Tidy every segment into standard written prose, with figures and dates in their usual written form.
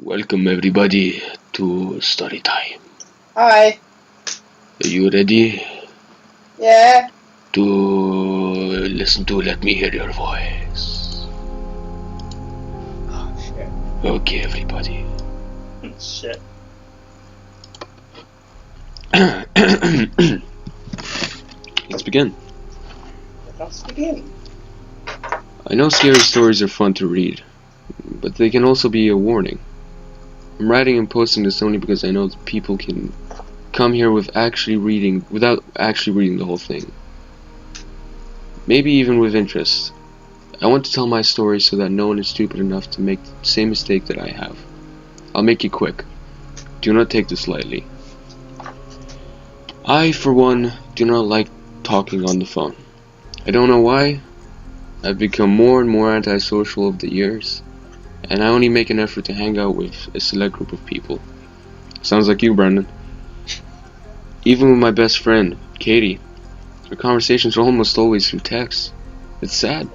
Welcome everybody to story time. Hi. Are you ready Yeah. to listen to Let Me Hear Your Voice? Oh shit. Okay, everybody. Shit. Let's begin. Let's begin. I know scary stories are fun to read, but they can also be a warning. I'm writing and posting this only because I know that people can come here without actually reading the whole thing. Maybe even with interest. I want to tell my story so that no one is stupid enough to make the same mistake that I have. I'll make it quick. Do not take this lightly. I, for one, do not like talking on the phone. I don't know why. I've become more and more antisocial over the years, and I only make an effort to hang out with a select group of people. Sounds like you, Brandan. Even with my best friend, Katie, our conversations are almost always through text. It's sad.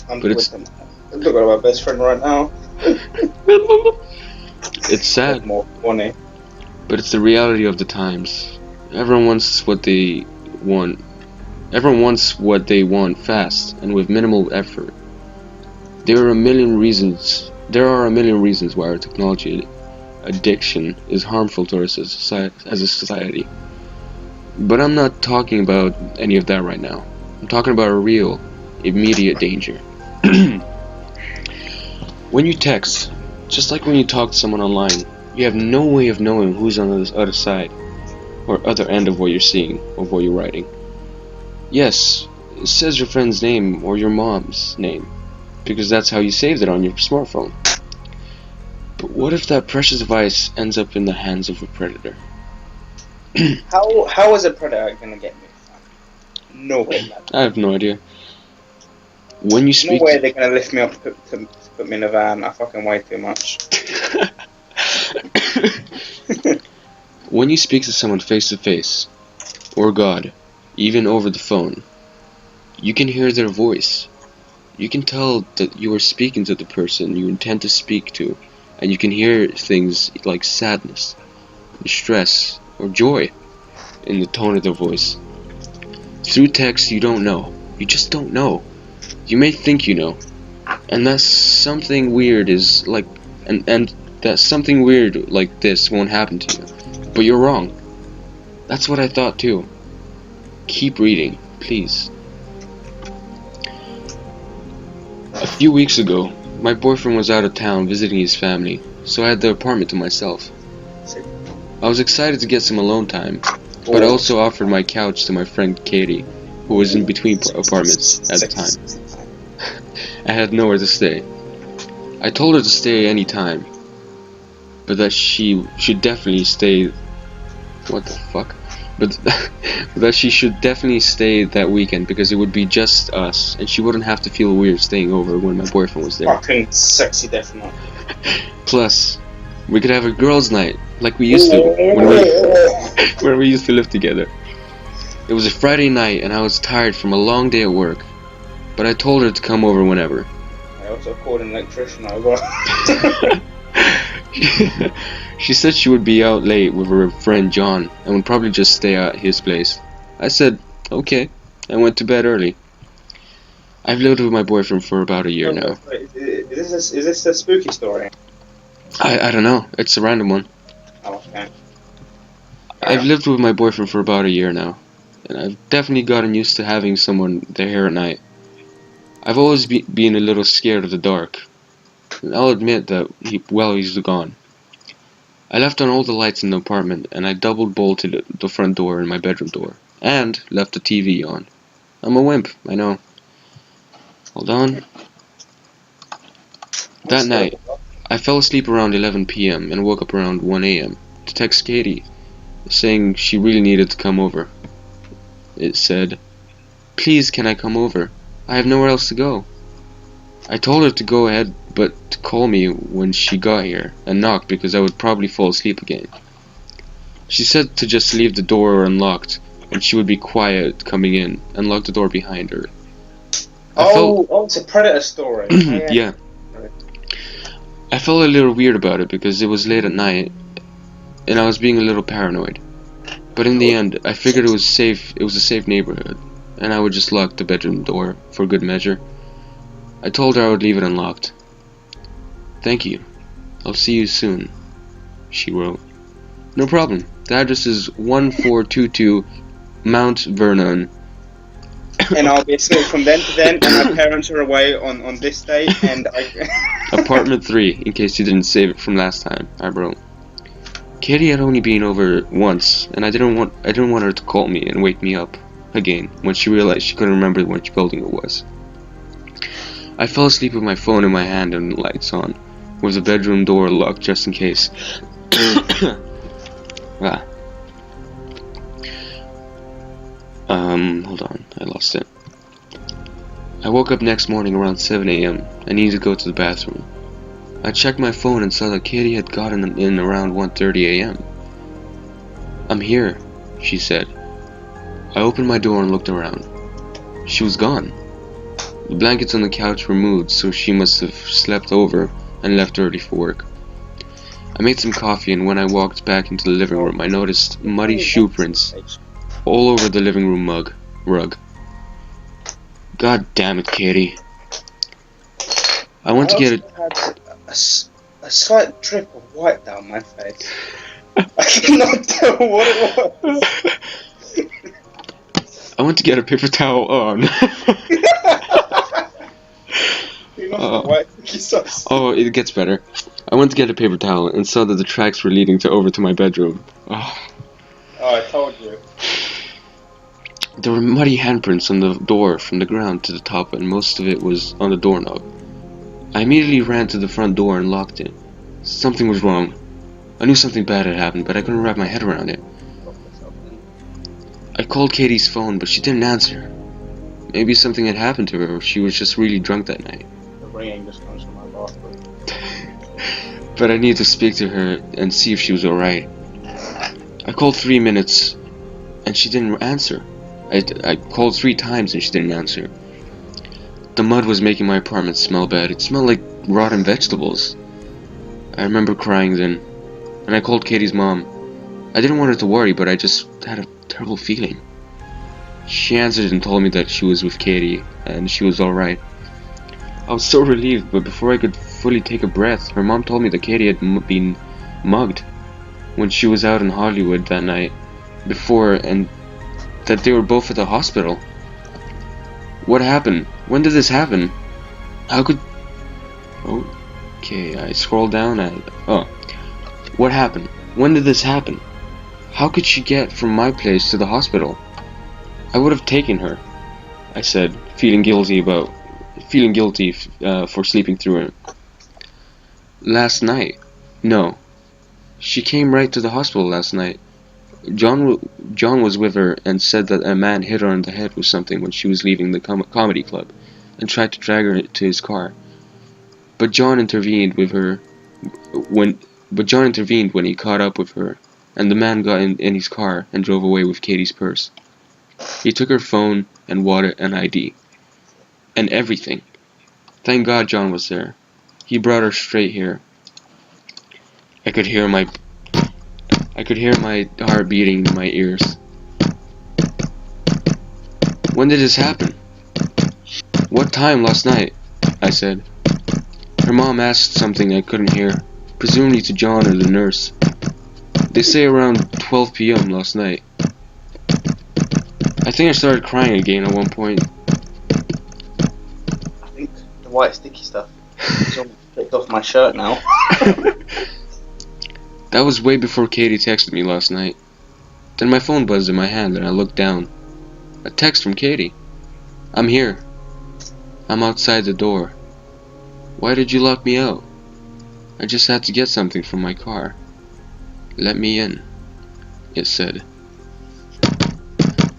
I'm looking at my best friend right now. It's sad. More funny. But it's the reality of the times. Everyone wants what they want. Everyone wants what they want fast and with minimal effort. There are a million reasons why our technology addiction is harmful to us as a society. But I'm not talking about any of that right now. I'm talking about a real, immediate danger. When you text, just like when you talk to someone online, you have no way of knowing who's on the other side or other end of what you're seeing or what you're writing. Yes, it says your friend's name or your mom's name, because that's how you saved it on your smartphone. But what if that precious device ends up in the hands of a predator? How is a predator gonna get me? No way, man. I have no idea. When you speak No way they're gonna lift me up to put me in a van. I fucking weigh too much. When you speak to someone face to face, or God, even over the phone, you can hear their voice. You can tell that you are speaking to the person you intend to speak to, and you can hear things like sadness, stress, or joy in the tone of their voice. Through text, you don't know. You just don't know. You may think you know, and that something weird is like, and that something weird like this won't happen to you. But you're wrong. That's what I thought too. Keep reading, please. A few weeks ago, my boyfriend was out of town visiting his family, so I had the apartment to myself. I was excited to get some alone time, but I also offered my couch to my friend Katie, who was in between apartments at the time. I had nowhere to stay. I told her to stay any time, but that she should definitely stay. What the fuck? But that she should definitely stay that weekend because it would be just us, and she wouldn't have to feel weird staying over when my boyfriend was there. Fucking sexy, definitely. Plus, we could have a girls' night like we used to when we used to live together. It was a Friday night, and I was tired from a long day at work, but I told her to come over whenever. I also called an electrician over. She said she would be out late with her friend John and would probably just stay at his place. I said, okay, and went to bed early. I've lived with my boyfriend for about a year now. Is this a spooky story? I don't know, it's a random one. Oh, okay. I've lived with my boyfriend for about a year now, and I've definitely gotten used to having someone there at night. I've always been a little scared of the dark, and I'll admit that he's gone. I left on all the lights in the apartment, and I double bolted the front door and my bedroom door, and left the TV on. I'm a wimp, I know. Hold on. That night, I fell asleep around 11 p.m. and woke up around 1 a.m. to text Katie, saying she really needed to come over. It said, "Please, can I come over? I have nowhere else to go." I told her to go ahead, but to call me when she got here and knock because I would probably fall asleep again. She said to just leave the door unlocked and she would be quiet coming in and lock the door behind her. Oh, it's a predator story. Yeah. I felt a little weird about it because it was late at night, and I was being a little paranoid. But in the end, I figured it was safe. It was a safe neighborhood, and I would just lock the bedroom door for good measure. I told her I would leave it unlocked. "Thank you. I'll see you soon," she wrote. "No problem. The address is 1422 Mount Vernon." And I'll be asleep from then to then, and my parents are away on this day, and Apartment 3, in case you didn't save it from last time, I wrote. Katie had only been over once, and I didn't want her to call me and wake me up again when she realized she couldn't remember which building it was. I fell asleep with my phone in my hand and the lights on, with the bedroom door locked just in case. Hold on, I lost it. I woke up next morning around 7 a.m. I needed to go to the bathroom. I checked my phone and saw that Katie had gotten in around 1:30 a.m. "I'm here," she said. I opened my door and looked around. She was gone. The blankets on the couch were moved, so she must have slept over and left early for work. I made some coffee, and when I walked back into the living room, I noticed muddy shoe prints all over the living room rug. God damn it, Katie. I went to get it. A slight drip of white down my face. I cannot tell what it was. I went to get a paper towel on. Oh, it gets better. I went to get a paper towel and saw that the tracks were leading over to my bedroom. Oh, I told you. There were muddy handprints on the door from the ground to the top, and most of it was on the doorknob. I immediately ran to the front door and locked it. Something was wrong. I knew something bad had happened, but I couldn't wrap my head around it. I called Katie's phone, but she didn't answer. Maybe something had happened to her, or she was just really drunk that night. The ringing just comes from my bathroom. But I needed to speak to her and see if she was alright. I called 3 minutes, and she didn't answer. I called 3 times and she didn't answer. The mud was making my apartment smell bad. It smelled like rotten vegetables. I remember crying then, and I called Katie's mom. I didn't want her to worry, but I just had a terrible feeling. She answered and told me that she was with Katie, and she was alright. I was so relieved, but before I could fully take a breath, her mom told me that Katie had been mugged when she was out in Hollywood that night before, and that they were both at the hospital. What happened? When did this happen? How could... Okay, I scrolled down and... What happened? When did this happen? How could she get from my place to the hospital? I would have taken her, I said, feeling guilty for sleeping through it. Last night? No. She came right to the hospital last night. John was with her and said that a man hit her on the head with something when she was leaving the comedy club and tried to drag her to his car. But John intervened when he caught up with her, and the man got in his car and drove away with Katie's purse. He took her phone and wallet and ID. And everything. Thank God John was there. He brought her straight here. I could hear my heart beating in my ears. When did this happen? What time last night? I said. Her mom asked something I couldn't hear, presumably to John or the nurse. They say around 12 p.m. last night. I think I started crying again at one point. I think the white sticky stuff is almost picked off my shirt now. That was way before Katie texted me last night. Then my phone buzzed in my hand and I looked down. A text from Katie. "I'm here. I'm outside the door. Why did you lock me out? I just had to get something from my car. Let me in," it said.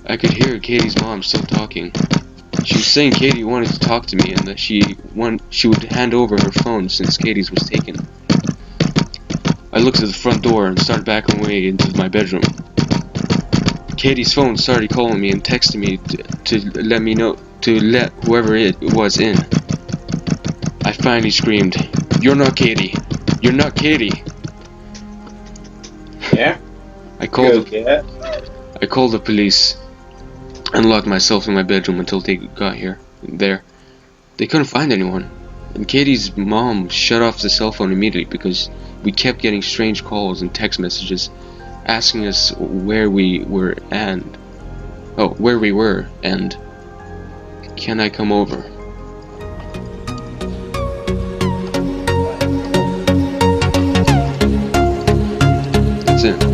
I could hear Katie's mom still talking. She was saying Katie wanted to talk to me and that she would hand over her phone since Katie's was taken. I looked at the front door and started backing away into my bedroom. Katie's phone started calling me and texting me to let whoever it was in. I finally screamed, "You're not Katie." You're not Katie. Yeah? I called Good, I called the police and locked myself in my bedroom until they got here. There. They couldn't find anyone. And Katie's mom shut off the cell phone immediately because we kept getting strange calls and text messages asking us where we were and can I come over? That's it.